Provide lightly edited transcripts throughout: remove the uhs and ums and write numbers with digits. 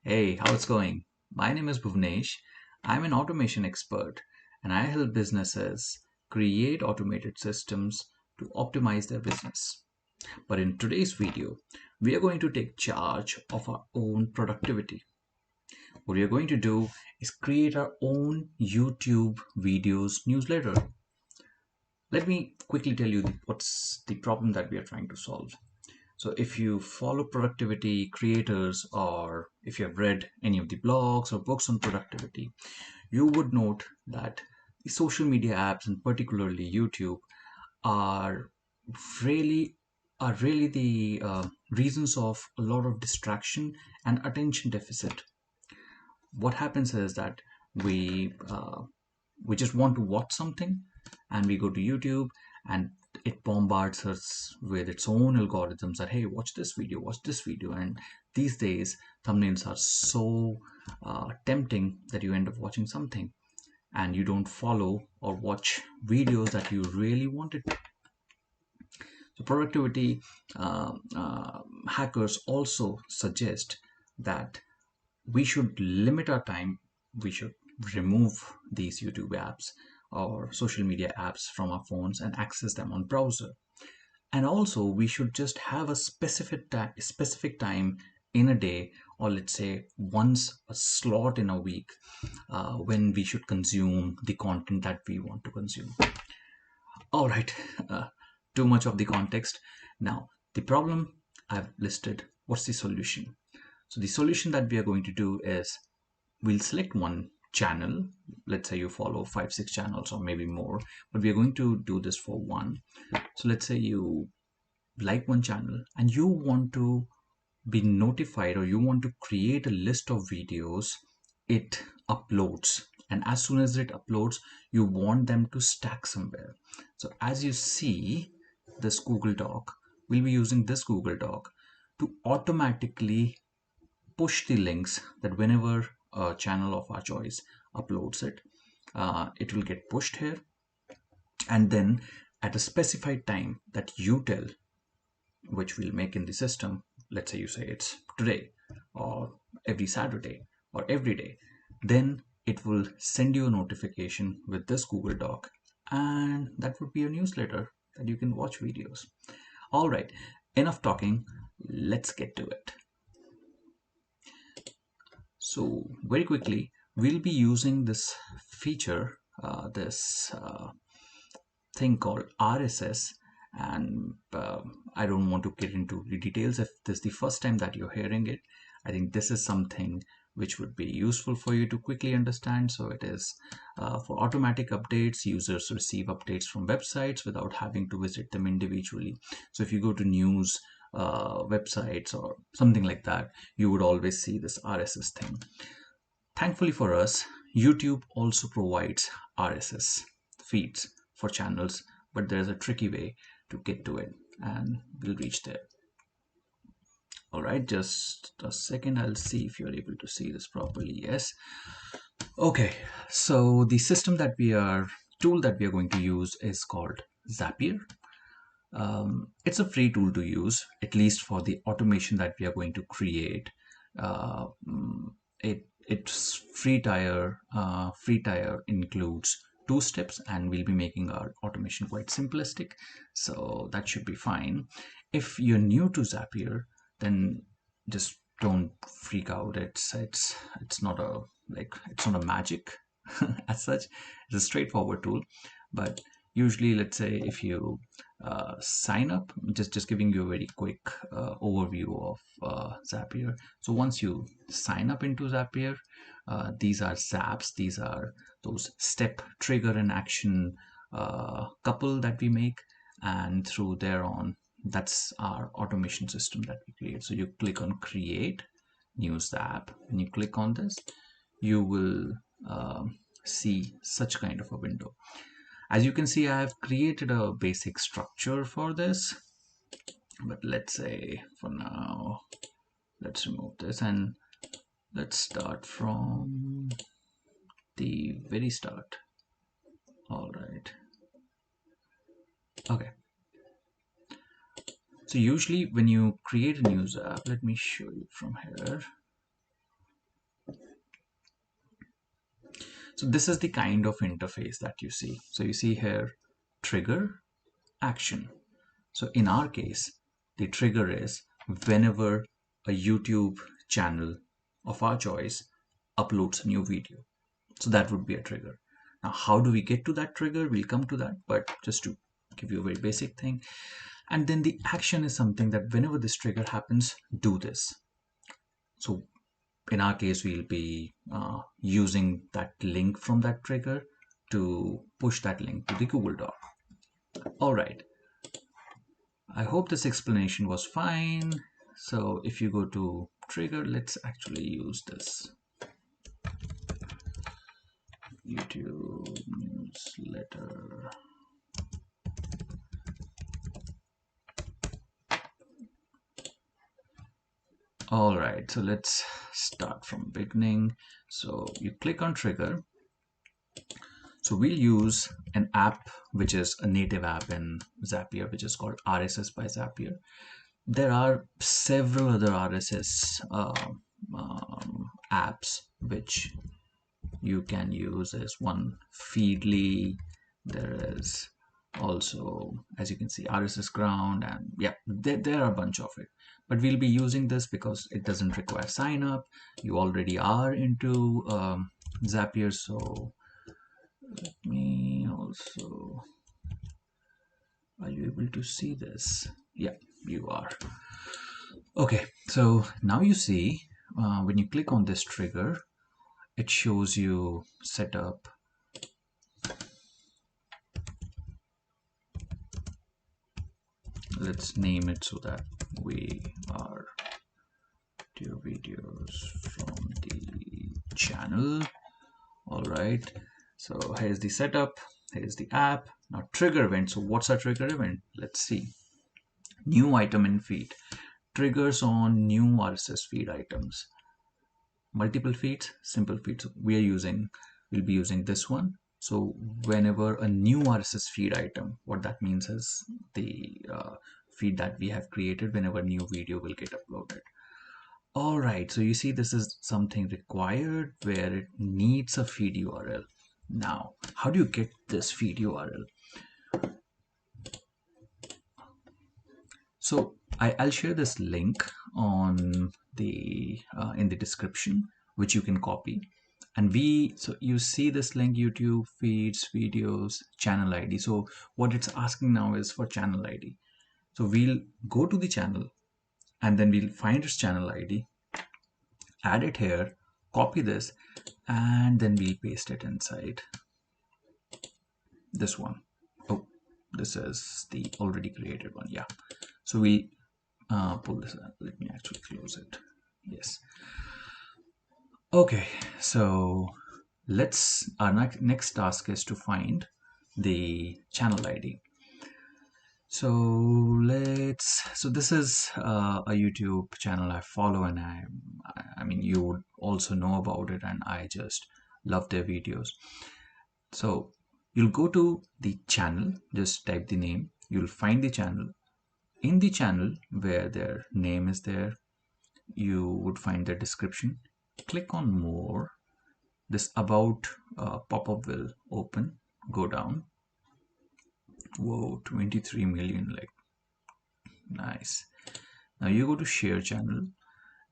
Hey, how it's going? My name is Bhuvnesh. I'm an automation expert and I help businesses create automated systems to optimize their business. But in today's video, we are going to take charge of our own productivity. What we are going to do is create our own YouTube videos newsletter. Let me quickly tell you what's the problem that we are trying to solve. So if you follow productivity creators or if you have read any of the blogs or books on productivity, you would note that the social media apps and particularly YouTube are really really the reasons of a lot of distraction and attention deficit. What happens is that we just want to watch something and we go to YouTube and it bombards us with its own algorithms that hey, watch this video, and these days thumbnails are so tempting that you end up watching something and you don't follow or watch videos that you really wanted. So productivity hackers also suggest that we should limit our time. We should remove these YouTube apps or social media apps from our phones and access them on browser. And also we should just have a specific time in a day, or let's say once a slot in a week, when we should consume the content that we want to consume. All right, too much of the context. Now, the problem I've listed, what's the solution? So the solution that we are going to do is we'll select one channel. Let's say you follow 5-6 channels or maybe more, but we are going to do this for one. So let's say you like one channel and you want to be notified or you want to create a list of videos it uploads, and as soon as it uploads you want them to stack somewhere. So as you see, this Google Doc, we'll be using this Google Doc to automatically push the links that whenever a channel of our choice uploads it, it will get pushed here, and then at a specified time that you tell, which we'll make in the system. Let's say you say it's today or every Saturday or every day, then it will send you a notification with this Google Doc, and that would be a newsletter that you can watch videos. All right, enough talking, let's get to it. So very quickly, we'll be using this feature, this thing called RSS, and I don't want to get into the details. If this is the first time that you're hearing it, I think this is something which would be useful for you to quickly understand. So it is for automatic updates. Users receive updates from websites without having to visit them individually. So if you go to news websites or something like that, you would always see this RSS thing. Thankfully for us, YouTube also provides RSS feeds for channels, but there's a tricky way to get to it, and we'll reach there. All right, just a second. I'll see if you're able to see this properly. Yes. Okay, so the tool that we are going to use is called Zapier. It's a free tool to use, at least for the automation that we are going to create. It's free tier. Free tier includes 2 steps, and we'll be making our automation quite simplistic, so that should be fine. If you're new to Zapier, then just don't freak out. It's not a it's not a magic as such. It's a straightforward tool, but usually, let's say if you sign up, just giving you a very quick overview of Zapier. So once you sign up into Zapier, these are zaps. These are those step, trigger, and action couple that we make, and through there on, that's our automation system that we create. So you click on create new zap. When you click on this, you will see such kind of a window. As you can see, I have created a basic structure for this, but let's say for now, let's remove this and let's start from the very start. All right. Okay. So usually when you create a new app, let me show you from here. So this is the kind of interface that you see. So you see here, trigger, action. So in our case, the trigger is whenever a YouTube channel of our choice uploads a new video. So that would be a trigger. Now, how do we get to that trigger? We'll come to that, but just to give you a very basic thing. And then the action is something that whenever this trigger happens, do this. So in our case, we'll be using that link from that trigger to push that link to the Google Doc. All right. I hope this explanation was fine. So if you go to trigger, let's actually use this YouTube newsletter. All right, so let's start from beginning. So you click on trigger. So we'll use an app which is a native app in Zapier, which is called RSS by Zapier. There are several other RSS apps which you can use. As one Feedly, there is also, as you can see, RSS Ground, and yeah, there are a bunch of it. But we'll be using this because it doesn't require sign up. You already are into Zapier, so let me also, are you able to see this? Yeah, you are. Okay, so now you see when you click on this trigger, it shows you setup. Let's name it so that we are do videos from the channel. All right, so here's the setup, here's the app. Now trigger event. So what's a trigger event? Let's see. New item in feed. Triggers on new RSS feed items. Multiple feeds, simple feeds. We'll be using this one. So whenever a new RSS feed item, what that means is the feed that we have created, whenever a new video will get uploaded. All right, so you see this is something required where it needs a feed URL. Now, how do you get this feed URL? So I'll share this link on the in the description, which you can copy. And so you see this link, YouTube, feeds, videos, channel ID. So what it's asking now is for channel ID. So we'll go to the channel and then we'll find its channel ID, add it here, copy this, and then we'll paste it inside this one. Oh, this is the already created one. Yeah. So we pull this out. Let me actually close it. Yes. Okay, so our next task is to find the channel ID. So this is a YouTube channel I follow, and I mean, you would also know about it, and I just love their videos. So you'll go to the channel, just type the name, you'll find the channel. In the channel where their name is there, you would find their description. Click on more. This about pop-up will open. Go down. Whoa, 23 million, like, nice. Now you go to share channel,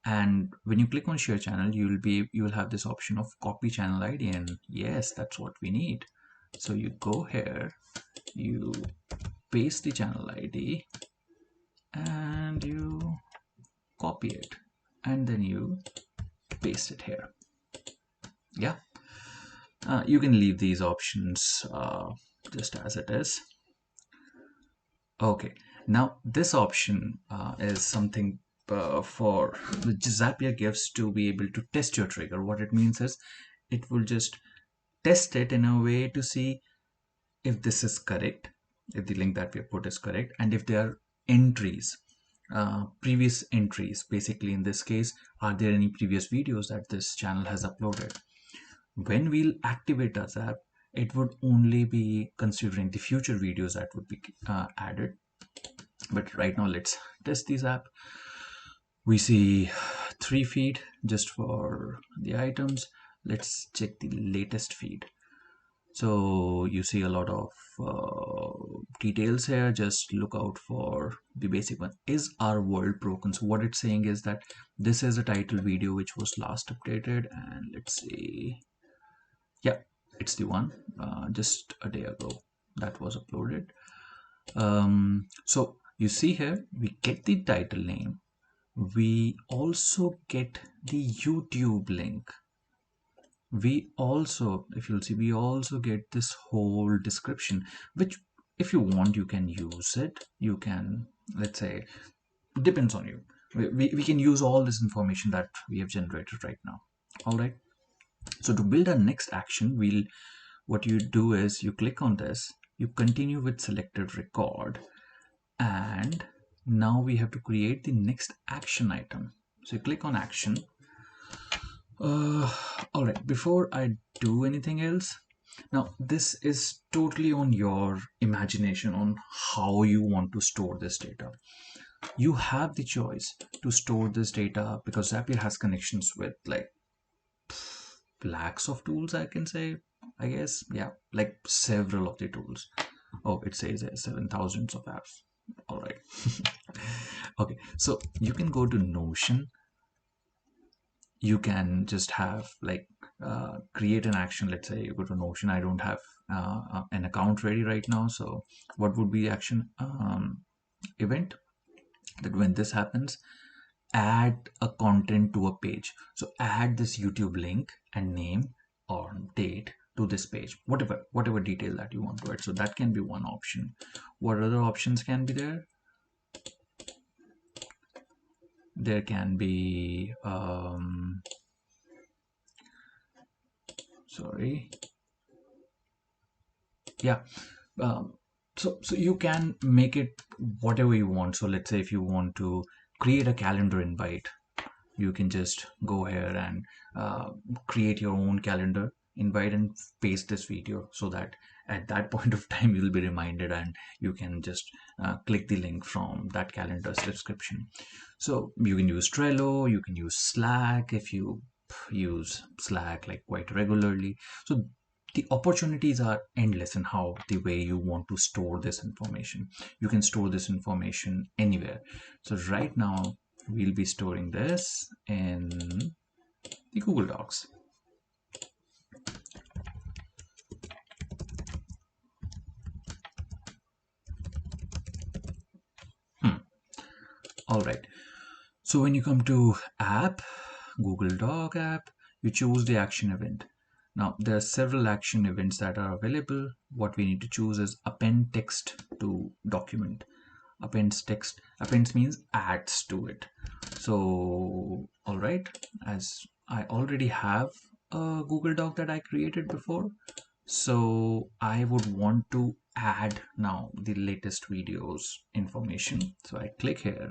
and when you click on share channel, you will have this option of copy channel ID, and yes, that's what we need. So you go here, you paste the channel ID, and you copy it, and then you paste it here. Yeah, you can leave these options just as it is. Okay, now this option is something for the Zapier gives to be able to test your trigger. What it means is it will just test it in a way to see if this is correct, if the link that we have put is correct, and if there are entries, previous entries. Basically, in this case, are there any previous videos that this channel has uploaded? When we'll activate our app, it would only be considering the future videos that would be added. But right now, let's test this app. We see 3 feed just for the items. let's check the latest feed. So you see a lot of details here. Just look out for the basic one. Is our world broken? So what it's saying is that this is a title video which was last updated, and let's see. Yeah, it's the one just a day ago that was uploaded. So you see here, we get the title name. We also get the YouTube link. We also, if you'll see, we also get this whole description, which if you want, you can use it. You can, let's say, depends on you. We can use all this information that we have generated right now. All right. So to build our next action, what you do is you click on this, you continue with selected record, and now we have to create the next action item. So you click on action. All right, before I do anything else, now this is totally on your imagination on how you want to store this data. You have the choice to store this data because Zapier has connections with like lakhs of tools, I can say, I guess. Yeah, like several of the tools. Oh, it says 7,000 of apps. All right. Okay, so you can go to Notion. You can just have like create an action. Let's say you go to Notion. I don't have an account ready right now. So what would be action event that when this happens, add a content to a page. So add this YouTube link and name or date to this page, whatever detail that you want to add. So that can be one option. What other options can be there? There can be sorry, yeah, so you can make it whatever you want. So let's say if you want to create a calendar invite, you can just go here and create your own calendar invite and paste this video so that at that point of time you'll be reminded and you can just click the link from that calendar's description. So you can use Trello, you can use Slack if you use Slack like quite regularly. So the opportunities are endless in how the way you want to store this information. You can store this information anywhere. So right now we'll be storing this in the Google Docs. All right. So when you come to app, Google Doc app, you choose the action event. Now there are several action events that are available. What we need to choose is append text to document. Appends text. Appends means adds to it. So all right, as I already have a Google Doc that I created before, so I would want to add now the latest videos information. So I click here.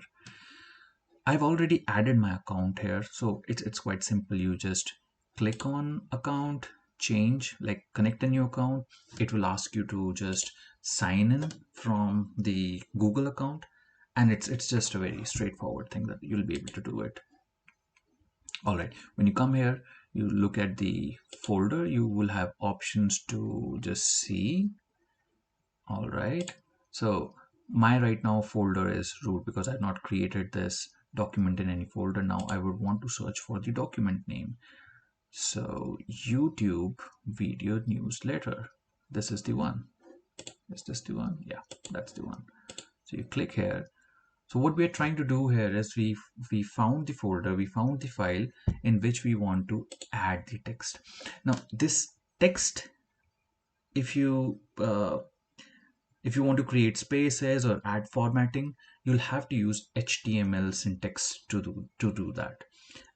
I've already added my account here, so it's quite simple. You just click on account, change, like connect a new account. It will ask you to just sign in from the Google account, and it's just a very straightforward thing that you'll be able to do it. All right, when you come here, you look at the folder, you will have options to just see. All right, so my right now folder is root because I've not created this document in any folder. Now I would want to search for the document name. So YouTube video newsletter, this is the one. Is this the one? Yeah, that's the one. So you click here. So what we are trying to do here is we found the folder, we found the file in which we want to add the text. Now this text, if you want to create spaces or add formatting, you'll have to use HTML syntax to do that.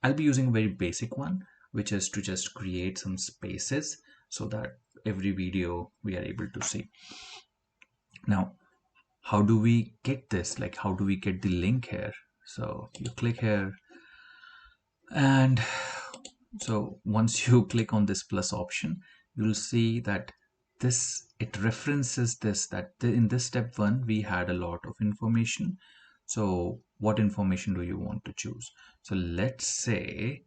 I'll be using a very basic one, which is to just create some spaces so that every video we are able to see. Now, how do we get this? Like, how do we get the link here? So you click here, and so once you click on this plus option, you'll see that it references this, that in this step 1 we had a lot of information. So what information do you want to choose? So let's say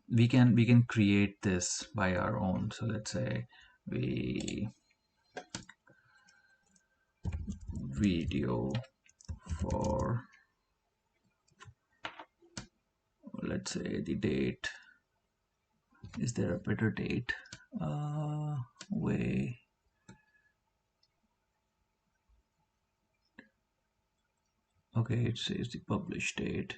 we can create this by our own. So let's say we video for, let's say, the date. Is there a better date? Way. Okay, it says the publish date.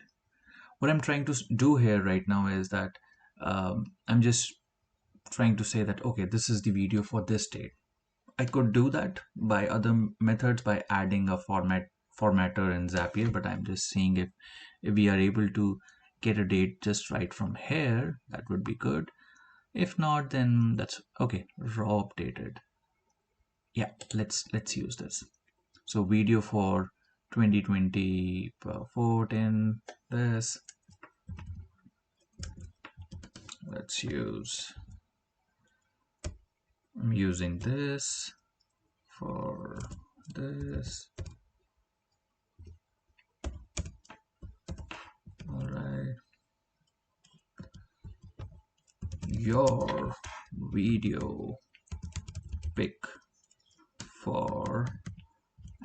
What I'm trying to do here right now is that I'm just trying to say that, okay, this is the video for this date. I could do that by other methods, by adding a formatter in Zapier, but I'm just seeing if we are able to get a date just right from here, that would be good. If not, then that's okay. Raw updated. Yeah, let's use this. So video for 2020 14, this. Let's use, I'm using this for this. All right. Your video pick for,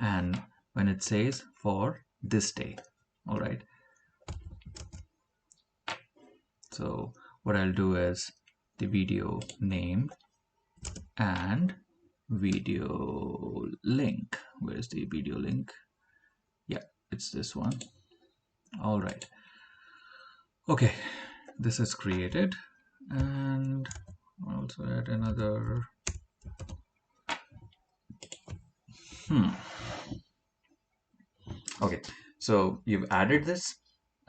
and when it says for this day, all right. So what I'll do is the video name and video link. Where's the video link? Yeah, it's this one. All right. Okay, this is created, and also add another. Okay, so you've added this,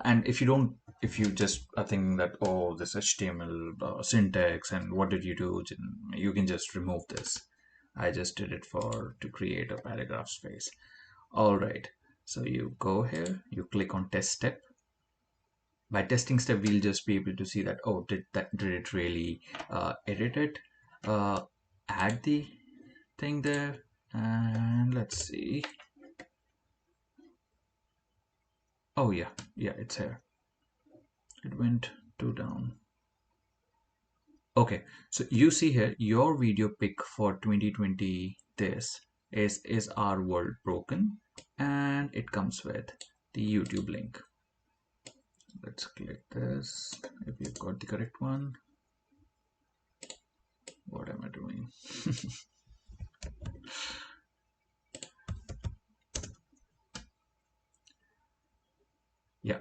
and if you just are thinking that, oh, this HTML syntax and what did you do, you can just remove this. I just did it to create a paragraph space. All right, so you go here, you click on test step. By testing step, we'll just be able to see that, oh, did it really edit it, add the thing there, and let's see. Oh yeah, it's here. It went 2 down. Okay, so you see here your video pick for 2020, this is Our World Broken, and it comes with the YouTube link. Let's click this if you've got the correct one. What am I doing? Yeah,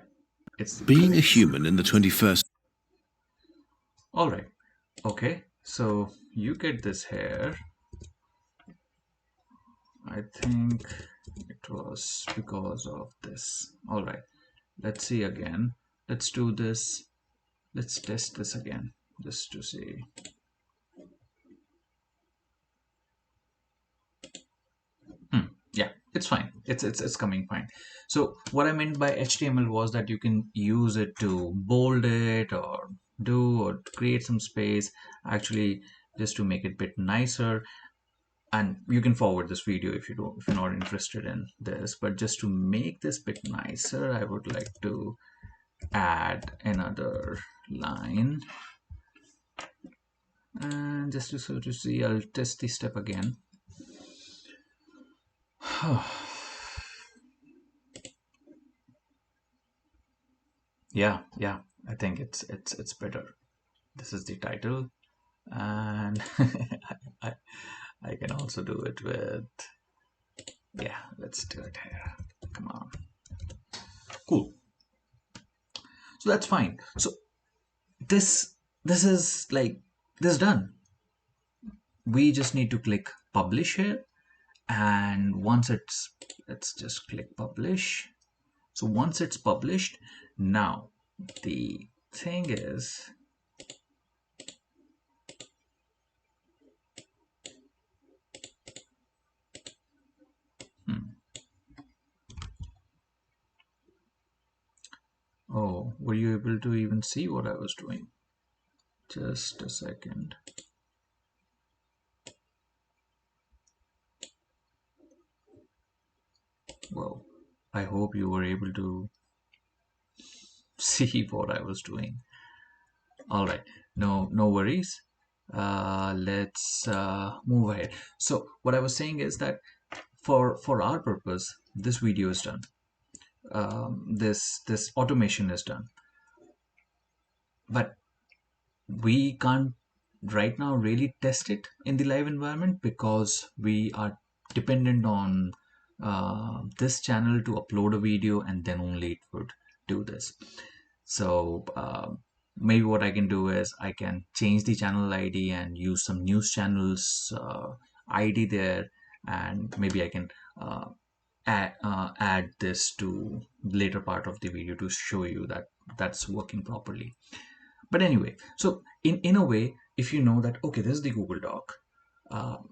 it's being a human in the 21st. All right. Okay, so you get this here. I think it was because of this. All right, let's see again. Let's do this. Let's test this again just to see. Yeah, it's fine. It's coming fine. So what I meant by HTML was that you can use it to bold it or create some space, actually, just to make it a bit nicer. And you can forward this video if you're not interested in this, but just to make this bit nicer, I would like to add another line. And just to see, I'll test the step again. Yeah, I think it's better. This is the title, and I, I can also do it with, yeah, let's do it here. Come on. Cool. So that's fine. So this is like, this done. We just need to click publish here, and once let's just click publish. So once it's published, now the thing is, oh, were you able to even see what I was doing? Just a second. Well, I hope you were able to see what I was doing. All right, no worries. Let's move ahead. So what I was saying is that for our purpose, this video is done. This automation is done, but we can't right now really test it in the live environment because we are dependent on this channel to upload a video, and then only it would do this. So maybe what I can do is I can change the channel ID and use some news channels ID there, and maybe I can add this to later part of the video to show you that that's working properly. But anyway, so in a way, if you know that, okay, this is the Google Doc,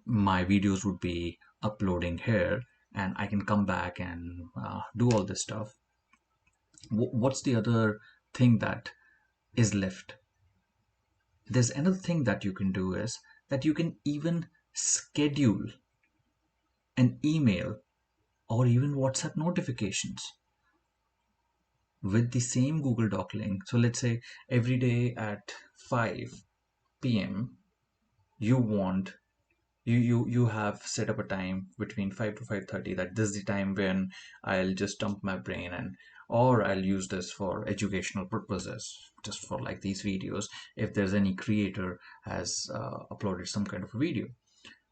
my videos would be uploading here, and I can come back and do all this stuff. What's the other thing that is left? There's another thing that you can do is that you can even schedule an email or even WhatsApp notifications with the same Google Doc link. So let's say every day at 5 p.m. you want you have set up a time between 5 to 5:30, that this is the time when I'll just dump my brain, and or I'll use this for educational purposes, just for like these videos, if there's any creator has uploaded some kind of a video.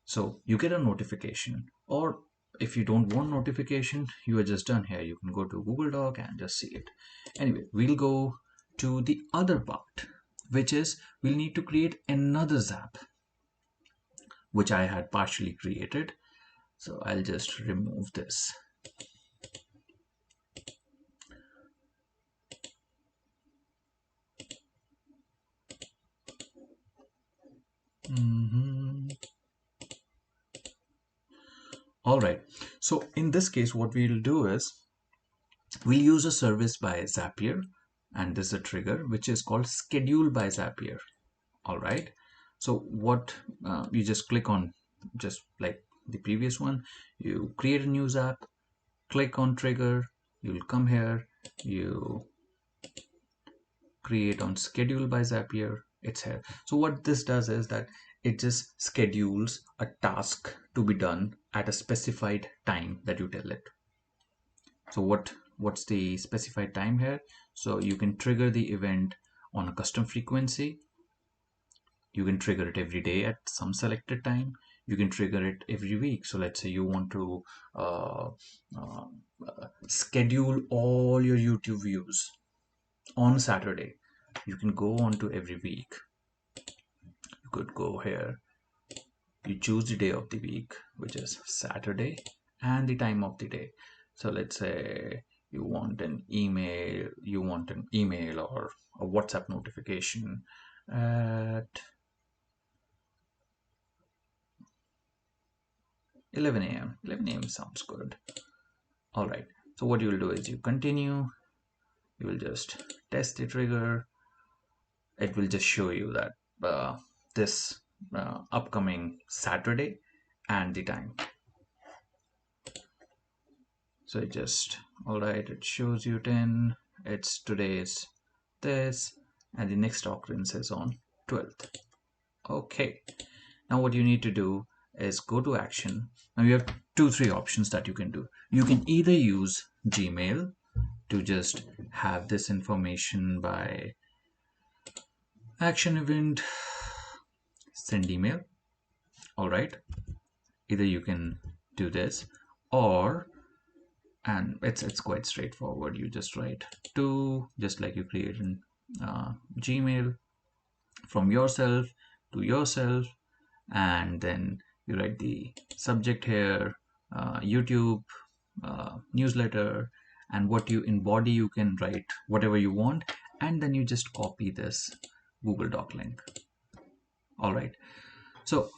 So you get a notification, or if you don't want notification, you are just done here, you can go to Google Doc and just see it. Anyway, we'll go to the other part, which is we'll need to create another Zap, which I had partially created. So I'll just remove this. All right. So in this case, what we'll do is we'll use a service by Zapier, and this is a trigger which is called Schedule by Zapier. All right. So what you just click on, just like the previous one, you create a new Zap, click on trigger, you'll come here, you create on Schedule by Zapier, it's here. So what this does is that it just schedules a task to be done at a specified time that you tell it. So what's the specified time here? So you can trigger the event on a custom frequency. You can trigger it every day at some selected time. You can trigger it every week. So let's say you want to uh, uh, schedule all your YouTube views on Saturday. You can go on to every week. You could go here. You choose the day of the week, which is Saturday, and the time of the day. So let's say you want an email, or a WhatsApp notification at 11 a.m. 11 a.m. sounds good. All right. So what you will do is you continue. You will just test the trigger. It will just show you that this upcoming Saturday and the time. So it just, all right, it shows you 10. It's today's this, and the next occurrence is on 12th. Okay. Now what you need to do is go to action. Now you have three options that you can do. You can either use Gmail to just have this information by action event, send email. All right. Either you can do this, or, and it's quite straightforward. You just write to, just like you create in Gmail, from yourself to yourself, and then you write the subject here, YouTube newsletter, and what you in body you can write whatever you want, and then you just copy this Google Doc link. All right. So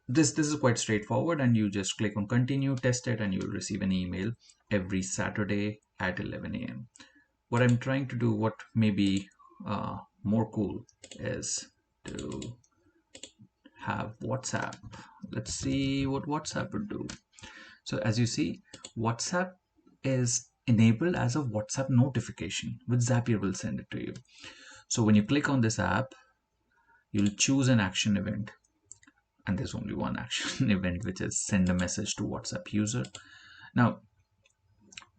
this is quite straightforward, and you just click on continue, test it, and you'll receive an email every Saturday at 11 a.m. What I'm trying to do, what may be more cool, is to have WhatsApp. Let's see what WhatsApp would do. So as you see, WhatsApp is enabled as a WhatsApp notification, which Zapier will send it to you. So when you click on this app, you'll choose an action event, and there's only one action event, which is send a message to WhatsApp user. Now,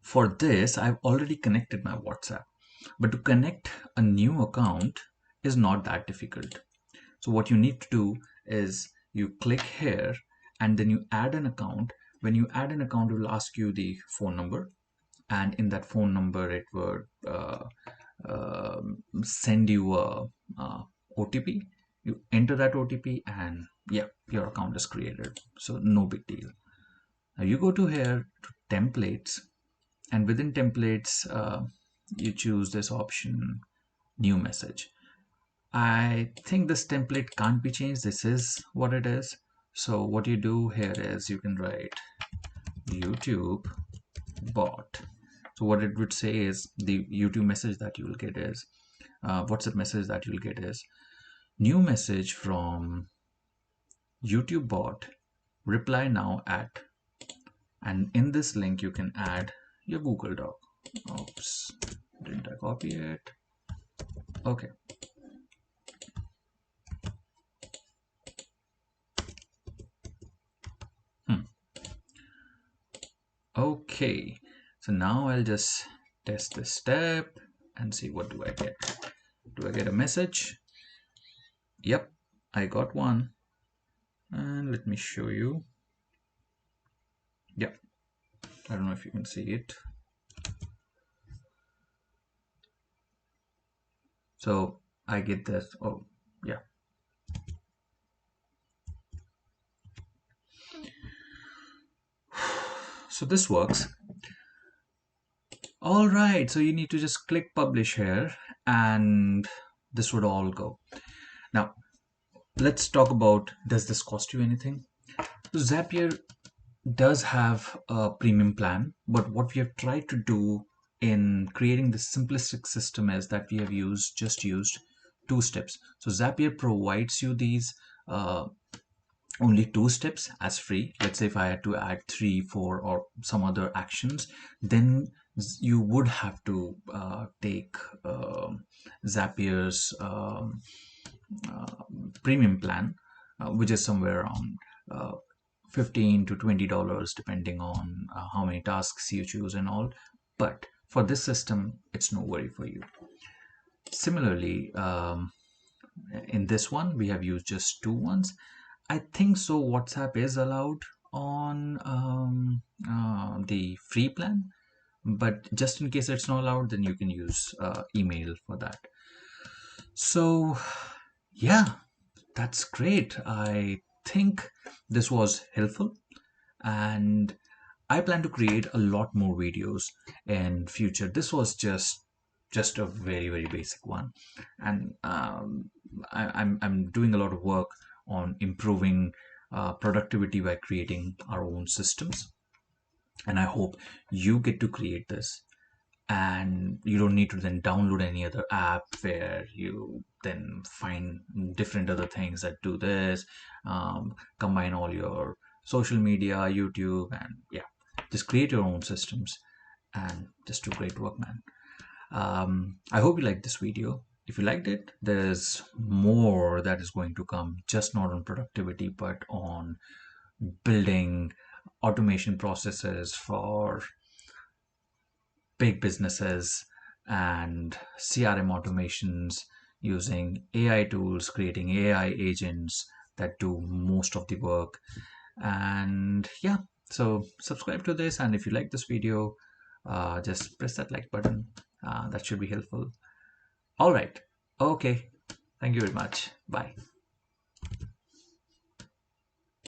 for this, I've already connected my WhatsApp, but to connect a new account is not that difficult. So what you need to do is you click here and then you add an account. When you add an account, it will ask you the phone number, and in that phone number, it will send you a OTP. You enter that OTP, and yeah, your account is created. So no big deal. Now you go to here to templates, and within templates, you choose this option, new message. I think this template can't be changed. This is what it is. So what you do here is you can write YouTube bot. So what it would say is the YouTube message that you will get is WhatsApp message that you'll get is new message from YouTube bot, reply now at, and in this link you can add your Google Doc. Oops, didn't I copy it? Okay. Okay, so now I'll just test this step and see what do I get. Do I get a message? Yep, I got one. And let me show you. Yep, I don't know if you can see it. So I get this. Oh, yeah. So this works. All right, so you need to just click publish here and this would all go. Now, let's talk about, does this cost you anything? So Zapier does have a premium plan, but what we have tried to do in creating this simplistic system is that we have just used two steps. So Zapier provides you these only two steps as free. Let's say if I had to add 3, 4 or some other actions, then you would have to take Zapier's premium plan, which is somewhere around $15 to $20 depending on how many tasks you choose and all. But for this system, it's no worry for you. Similarly, in this one, we have used just two ones. I think so WhatsApp is allowed on the free plan, but just in case it's not allowed, then you can use email for that. So yeah, that's great. I think this was helpful, and I plan to create a lot more videos in future. This was just a very basic one, and I'm doing a lot of work on improving productivity by creating our own systems, and I hope you get to create this and you don't need to then download any other app where you then find different other things that do this, combine all your social media, YouTube, and yeah, just create your own systems and just do great work, man. I hope you liked this video. If you liked it, there's more that is going to come, just not on productivity, but on building automation processes for big businesses and CRM automations using AI tools, creating AI agents that do most of the work. And yeah, so subscribe to this, and if you like this video, just press that like button. That should be helpful. All right. Okay. Thank you very much. Bye.